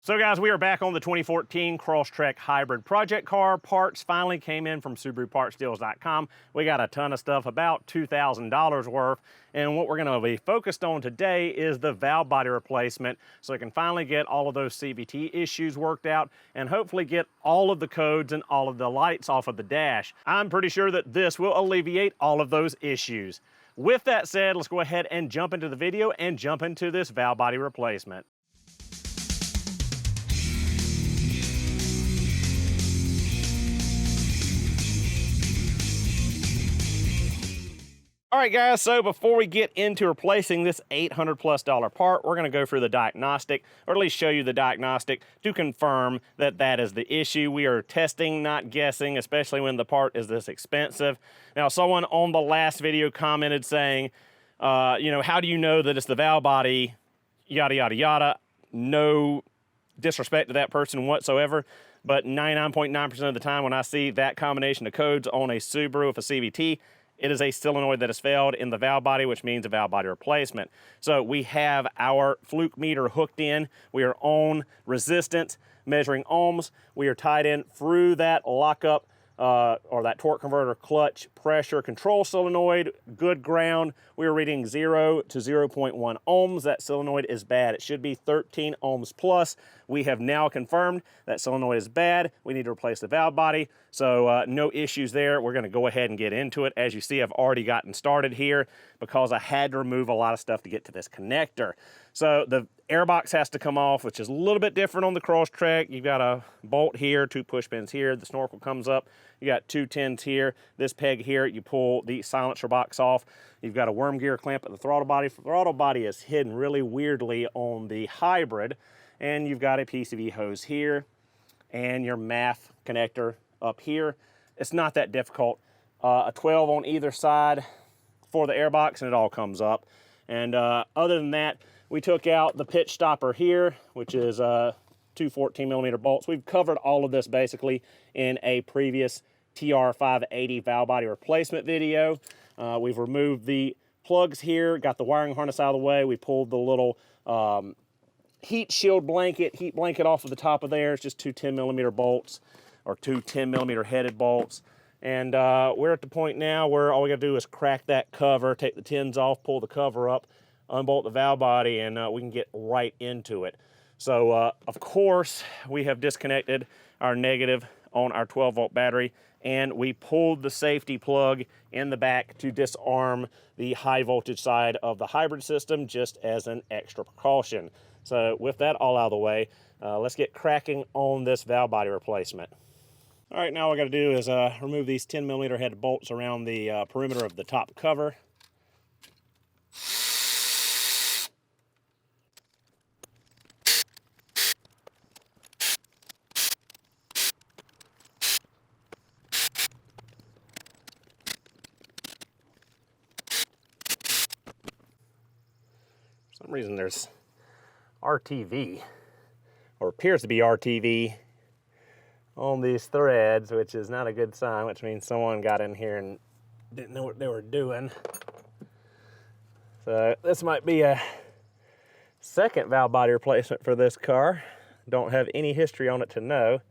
So guys, we are back on the 2014 Crosstrek hybrid project car. Parts finally came in from SubaruPartsDeals.com. We got a ton of stuff, about $2,000 worth. And what we're gonna be focused on today is the valve body replacement, so we can finally get all of those CVT issues worked out and hopefully get all of the codes and all of the lights off of the dash. I'm pretty sure that this will alleviate all of those issues. With that said, let's go ahead and jump into the video and jump into this valve body replacement. All right, guys, so before we get into replacing this $800+ part, we're gonna go through the diagnostic, or at least show you the diagnostic to confirm that that is the issue. We are testing, not guessing, especially when the part is this expensive. Now, someone on the last video commented saying, how do you know that it's the valve body, yada, yada, yada. No disrespect to that person whatsoever, but 99.9% of the time when I see that combination of codes on a Subaru with a CVT, it is a solenoid that has failed in the valve body, which means a valve body replacement. So we have our fluke meter hooked in. We are on resistance, measuring ohms. We are tied in through that lockup or that torque converter clutch pressure control solenoid. Good ground. We are reading 0 to 0.1 ohms. That solenoid is bad. It should be 13 ohms plus. We have now confirmed that solenoid is bad. We need to replace the valve body. So no issues there. We're going to go ahead and get into it. As you see, I've already gotten started here because I had to remove a lot of stuff to get to this connector. So the air box has to come off, which is a little bit different on the Crosstrek. You've got a bolt here, 2 push pins here. The snorkel comes up. You got 2 10s here. This peg here, you pull the silencer box off. You've got a worm gear clamp at the throttle body. The throttle body is hidden really weirdly on the hybrid. And you've got a PCV hose here and your MAF connector up here. It's not that difficult. A 12 on either side for the air box and it all comes up. And other than that, we took out the pitch stopper here, which is 2 14mm bolts. We've covered all of this basically in a previous TR580 valve body replacement video. We've removed the plugs here, got the wiring harness out of the way. We pulled the little heat blanket off of the top of there. It's just 2 10mm bolts or 2 10mm headed bolts. And we're at the point now where all we gotta do is crack that cover, take the tins off, pull the cover up, unbolt the valve body, and we can get right into it. So of course we have disconnected our negative on our 12-volt battery, and we pulled the safety plug in the back to disarm the high voltage side of the hybrid system just as an extra precaution. So with that all out of the way, let's get cracking on this valve body replacement. All right, now what I gotta do is remove these 10mm headed bolts around the perimeter of the top cover. For some reason there's RTV, or appears to be RTV, on these threads, which is not a good sign, which means someone got in here and didn't know what they were doing. So this might be a second valve body replacement for this car. Don't have any history on it to know,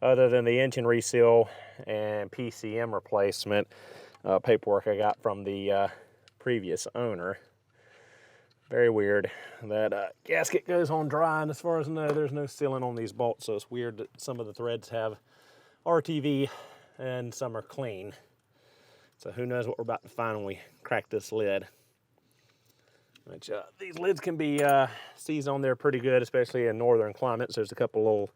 other than the engine reseal and PCM replacement paperwork I got from the previous owner. Very weird. That gasket goes on dry, and as far as I know, there's no sealing on these bolts, so it's weird that some of the threads have RTV and some are clean. So who knows what we're about to find when we crack this lid. Which, these lids can be seized on there pretty good, especially in northern climates. There's a couple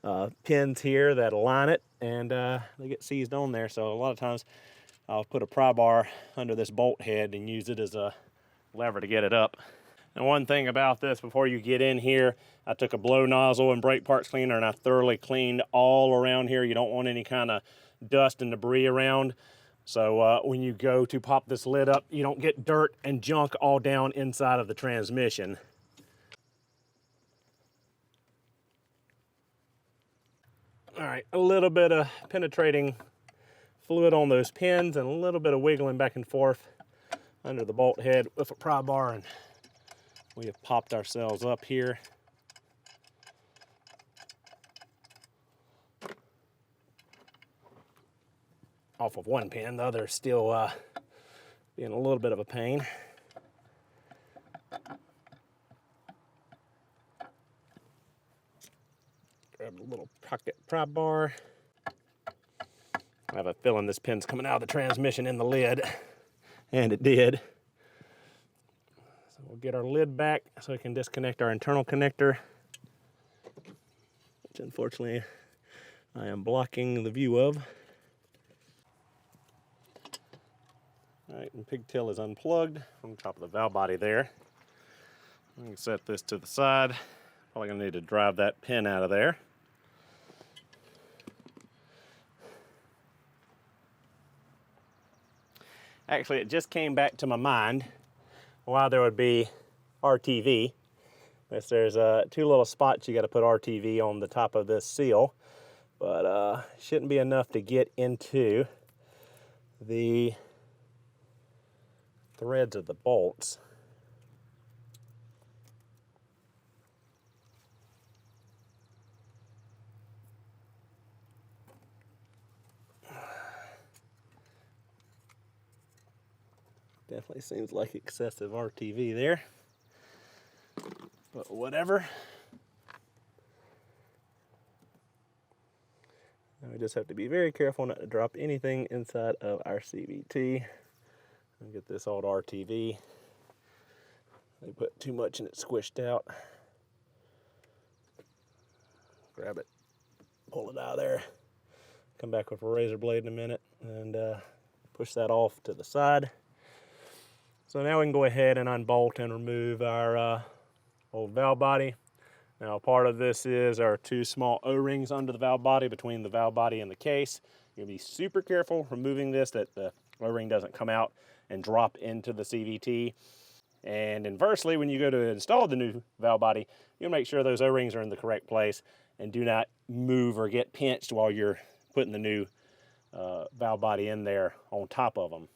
little pins here that align it, and they get seized on there. So a lot of times I'll put a pry bar under this bolt head and use it as a lever to get it up. And one thing about this, before you get in here, I took a blow nozzle and brake parts cleaner and I thoroughly cleaned all around here. You don't want any kind of dust and debris around. So when you go to pop this lid up, you don't get dirt and junk all down inside of the transmission. All right, a little bit of penetrating fluid on those pins and a little bit of wiggling back and forth under the bolt head with a pry bar, and we have popped ourselves up here. off of one pin. The other is still being a little bit of a pain. Grab a little pocket pry bar. I have a feeling this pin's coming out of the transmission in the lid, and it did. So we'll get our lid back so we can disconnect our internal connector, which unfortunately I am blocking the view of. All right, and pigtail is unplugged from the top of the valve body there. We can set this to the side. Probably gonna need to drive that pin out of there. Actually, it just came back to my mind why there would be RTV. There's two little spots you got to put RTV on the top of this seal, but shouldn't be enough to get into the threads of the bolts. Definitely seems like excessive RTV there, but whatever. Now we just have to be very careful not to drop anything inside of our CVT. Get this old RTV. They put too much and it squished out. Grab it, pull it out of there. Come back with a razor blade in a minute and push that off to the side. So now we can go ahead and unbolt and remove our old valve body. Now part of this is our two small O-rings under the valve body, between the valve body and the case. You're gonna be super careful removing this, that the O-ring doesn't come out and drop into the CVT. And inversely, when you go to install the new valve body, you'll make sure those O-rings are in the correct place and do not move or get pinched while you're putting the new valve body in there on top of them.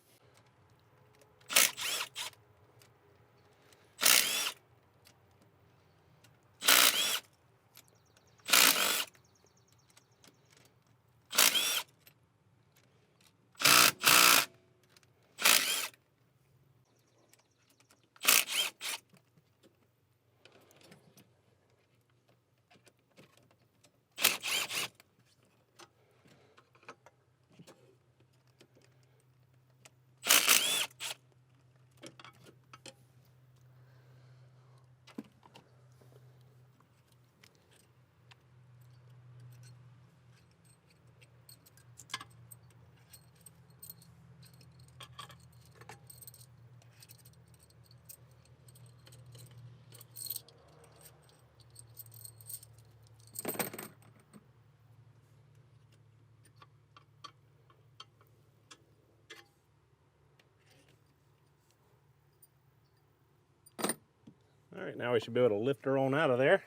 All right, now we should be able to lift her on out of there.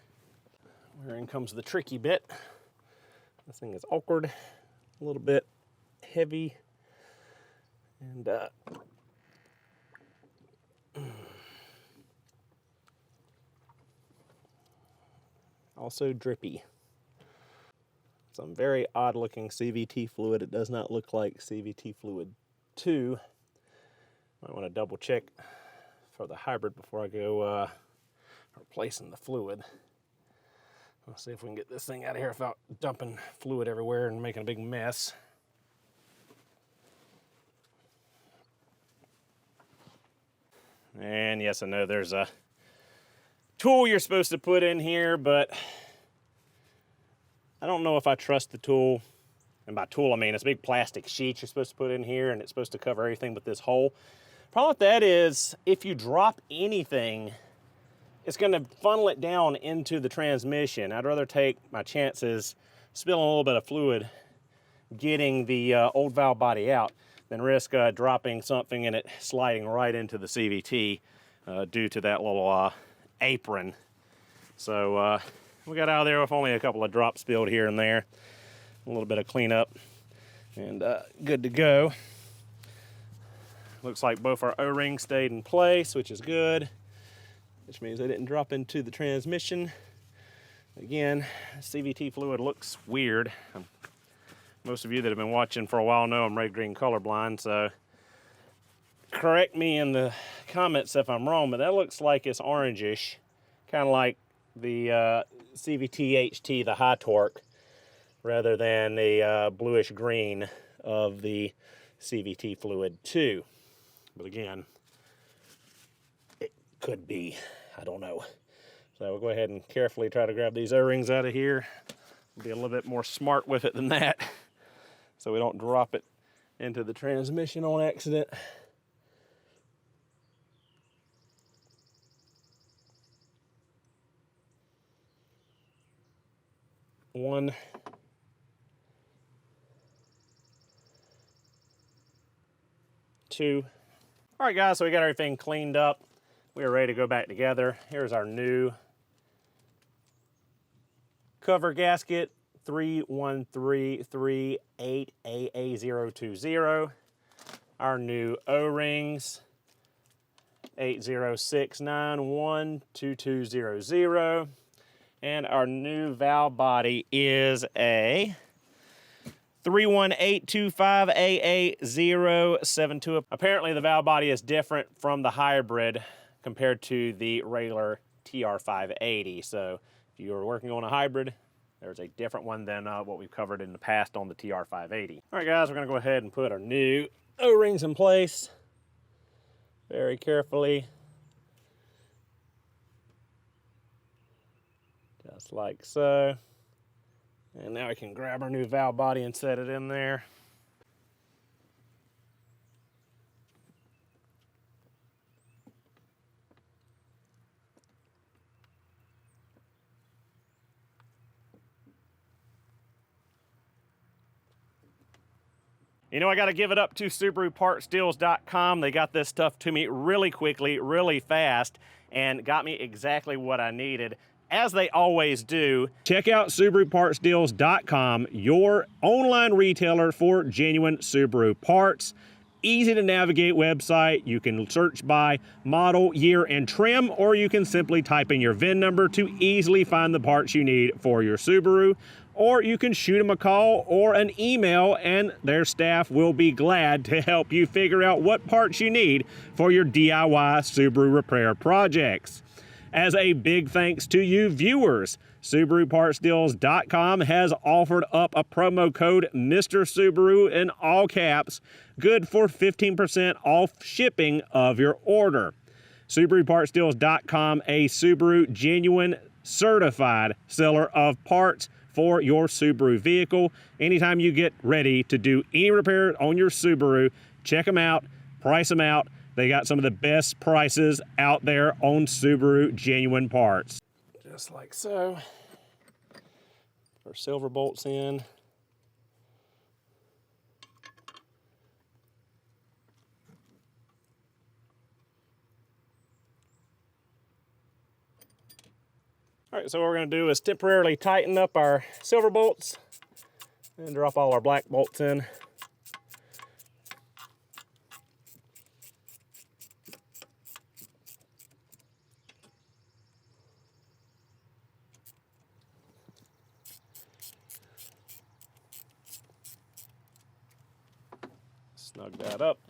Wherein comes the tricky bit. This thing is awkward, a little bit heavy, and also drippy. Some very odd looking CVT fluid. It does not look like CVT fluid 2. Might want to double check for the hybrid before I go replacing the fluid. Let's see if we can get this thing out of here without dumping fluid everywhere and making a big mess. And yes, I know there's a tool you're supposed to put in here, but I don't know if I trust the tool. And by tool, I mean it's a big plastic sheet you're supposed to put in here, and it's supposed to cover everything but this hole. Problem with that is, if you drop anything, it's going to funnel it down into the transmission. I'd rather take my chances spilling a little bit of fluid getting the old valve body out than risk dropping something and it sliding right into the CVT due to that little apron. So we got out of there with only a couple of drops spilled here and there. A little bit of cleanup and good to go. Looks like both our O-rings stayed in place, which is good, which means they didn't drop into the transmission. Again, CVT fluid looks weird. I'm Most of you that have been watching for a while know I'm red green colorblind, so correct me in the comments if I'm wrong, but that looks like it's orangish, kind of like the CVT HT, the high torque, rather than the bluish green of the CVT Fluid 2. But again, it could be, I don't know. So we'll go ahead and carefully try to grab these O-rings out of here. Be a little bit more smart with it than that, so we don't drop it into the transmission on accident. One, two. All right, guys, so we got everything cleaned up. We are ready to go back together. Here's our new cover gasket, 313388AA020. Our new O-rings, 8069122200. And our new valve body is a 31825AA072. Apparently the valve body is different from the hybrid compared to the regular TR580. So if you're working on a hybrid, there's a different one than what we've covered in the past on the TR580. All right, guys, we're gonna go ahead and put our new O-rings in place very carefully. Just like so. And now we can grab our new valve body and set it in there. You know, I got to give it up to SubaruPartsDeals.com. They got this stuff to me really quickly, really fast, and got me exactly what I needed, as they always do. Check out SubaruPartsDeals.com, your online retailer for genuine Subaru parts. Easy to navigate website. You can search by model, year, and trim, or you can simply type in your VIN number to easily find the parts you need for your Subaru. Or you can shoot them a call or an email, and their staff will be glad to help you figure out what parts you need for your DIY Subaru repair projects. As a big thanks to you viewers, SubaruPartsDeals.com has offered up a promo code Mr. Subaru in all caps, good for 15% off shipping of your order. SubaruPartsDeals.com, a Subaru genuine certified seller of parts for your Subaru vehicle. Anytime you get ready to do any repair on your Subaru, check them out, price them out. They got some of the best prices out there on Subaru genuine parts. Just like so. Our silver bolts in. All right, so what we're going to do is temporarily tighten up our silver bolts and drop all our black bolts in. Snug that up.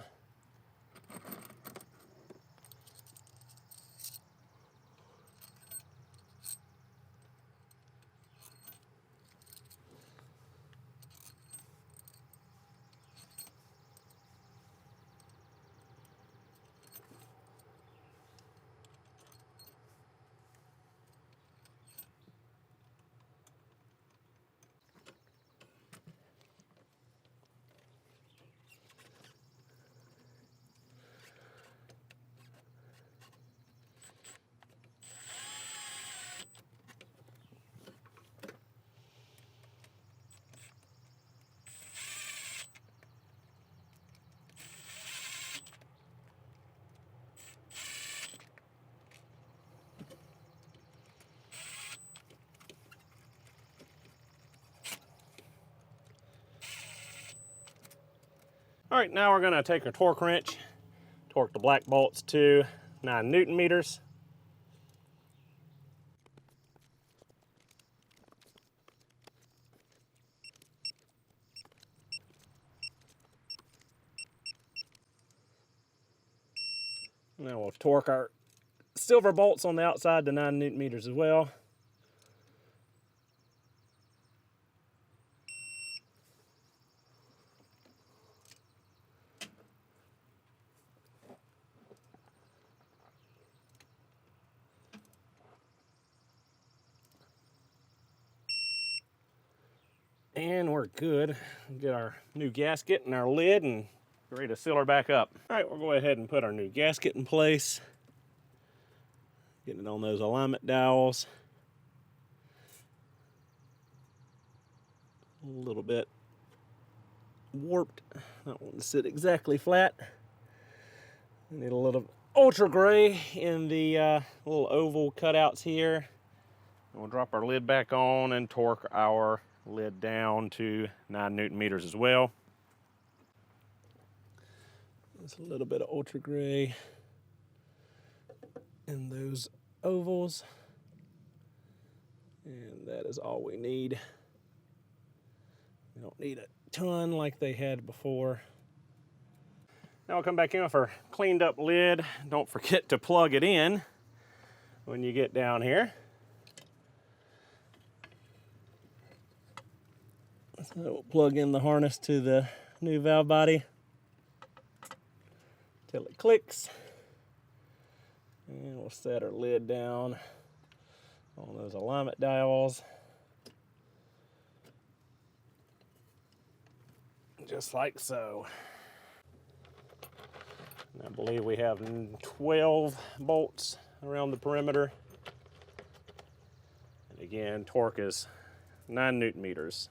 All right, now we're gonna take our torque wrench, torque the black bolts to 9 Newton meters. Now we'll torque our silver bolts on the outside to 9 Newton meters as well. And we're good. Get our new gasket and our lid and ready to seal her back up. All right, we'll go ahead and put our new gasket in place. Getting it on those alignment dowels. A little bit warped. I don't want to sit exactly flat. I need a little ultra gray in the little oval cutouts here. And we'll drop our lid back on and torque our lid down to 9 Newton meters as well. Just a little bit of ultra gray in those ovals. And that is all we need. We don't need a ton like they had before. Now we'll come back in with our cleaned up lid. Don't forget to plug it in when you get down here. So we'll plug in the harness to the new valve body till it clicks. And we'll set our lid down on those alignment dials. Just like so. And I believe we have 12 bolts around the perimeter. And again, torque is 9 Newton meters.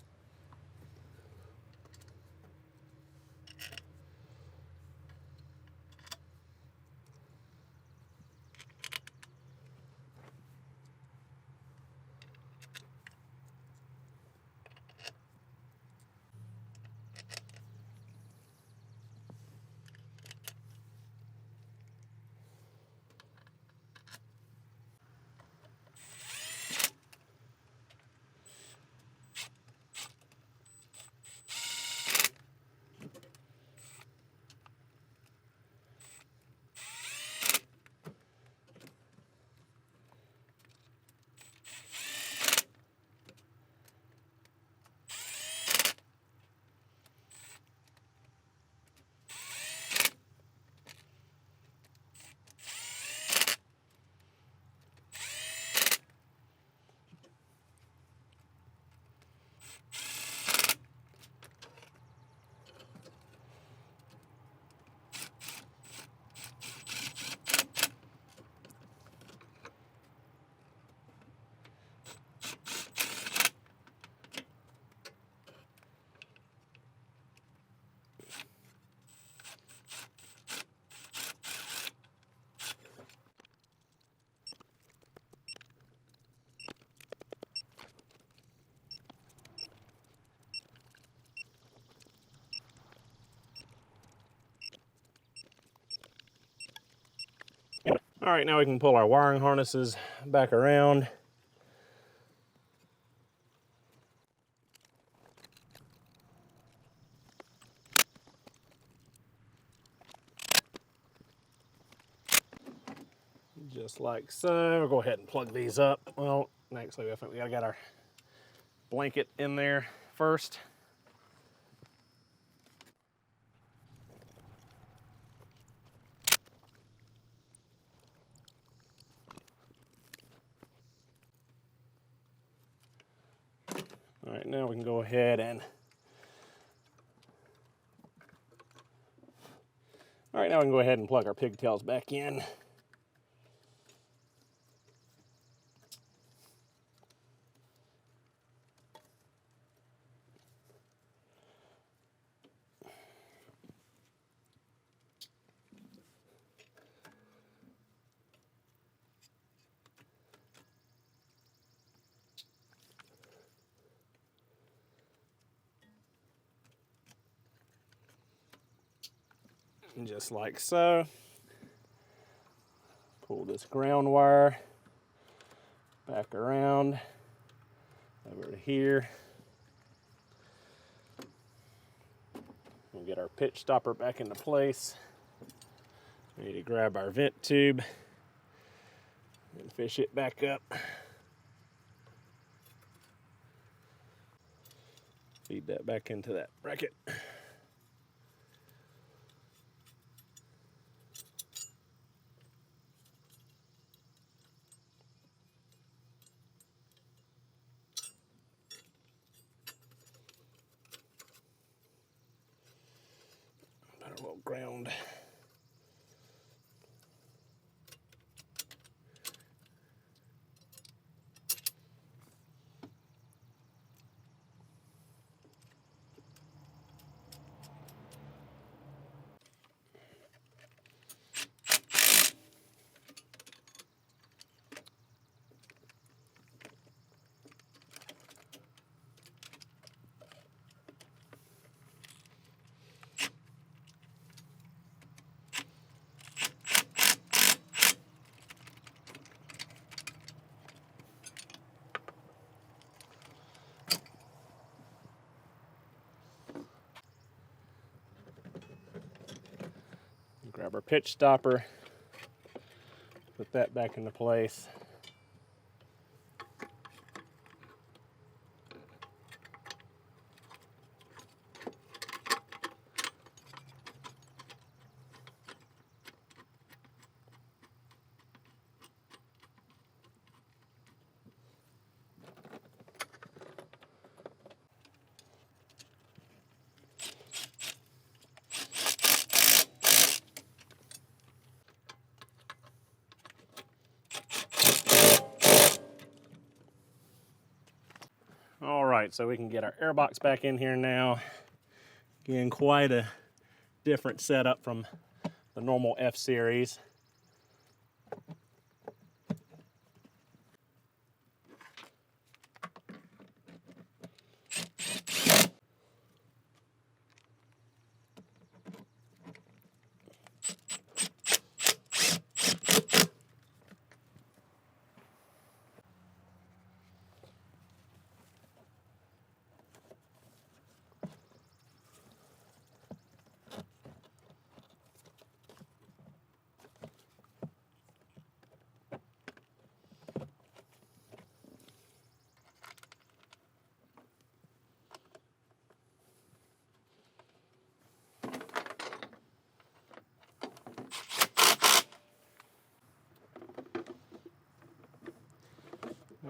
All right, now we can pull our wiring harnesses back around. Just like so. We'll go ahead and plug these up. Well, actually, I think we gotta get our blanket in there first. All right, now we can go ahead and plug our pigtails back in. And just like so. Pull this ground wire back around over to here. We'll get our pitch stopper back into place. We need to grab our vent tube and fish it back up. Feed that back into that bracket. Better little ground. Grab our pitch stopper, put that back into place. All right, so we can get our air box back in here now. Again, quite a different setup from the normal F-Series.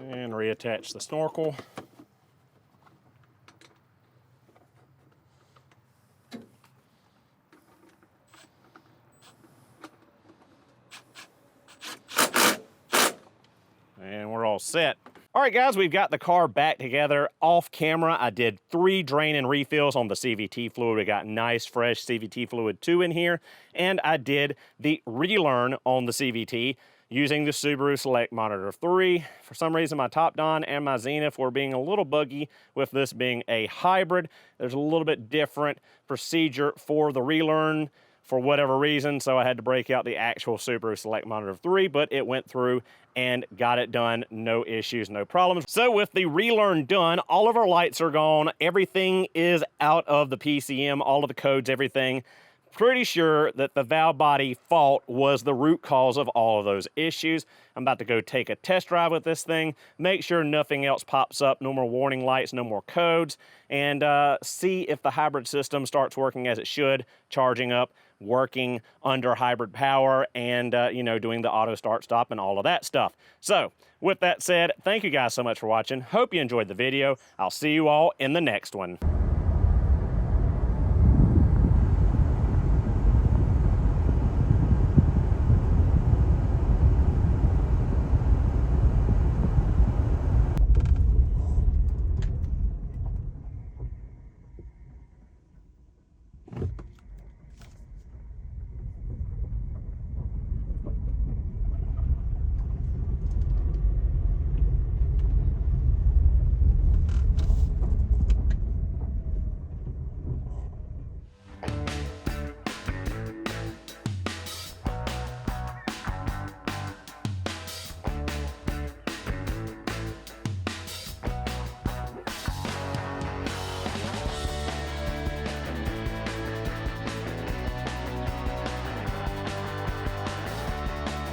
And reattach the snorkel. And we're all set. All right, guys, we've got the car back together. Off camera, I did 3 drain and refills on the CVT fluid. We got nice, fresh CVT fluid 2 in here. And I did the relearn on the CVT using the Subaru Select Monitor 3. For some reason, my Top Don and my Zenith were being a little buggy with this being a hybrid. There's a little bit different procedure for the relearn for whatever reason, so I had to break out the actual Subaru Select Monitor 3, but it went through and got it done. No issues, no problems. So with the relearn done, all of our lights are gone. Everything is out of the PCM, all of the codes, everything. Pretty sure that the valve body fault was the root cause of all of those issues. I'm about to go take a test drive with this thing, make sure nothing else pops up, no more warning lights, no more codes, and see if the hybrid system starts working as it should, charging up, working under hybrid power, and you know, doing the auto start stop and all of that stuff. So with that said, thank you guys so much for watching. Hope you enjoyed the video. I'll see you all in the next one.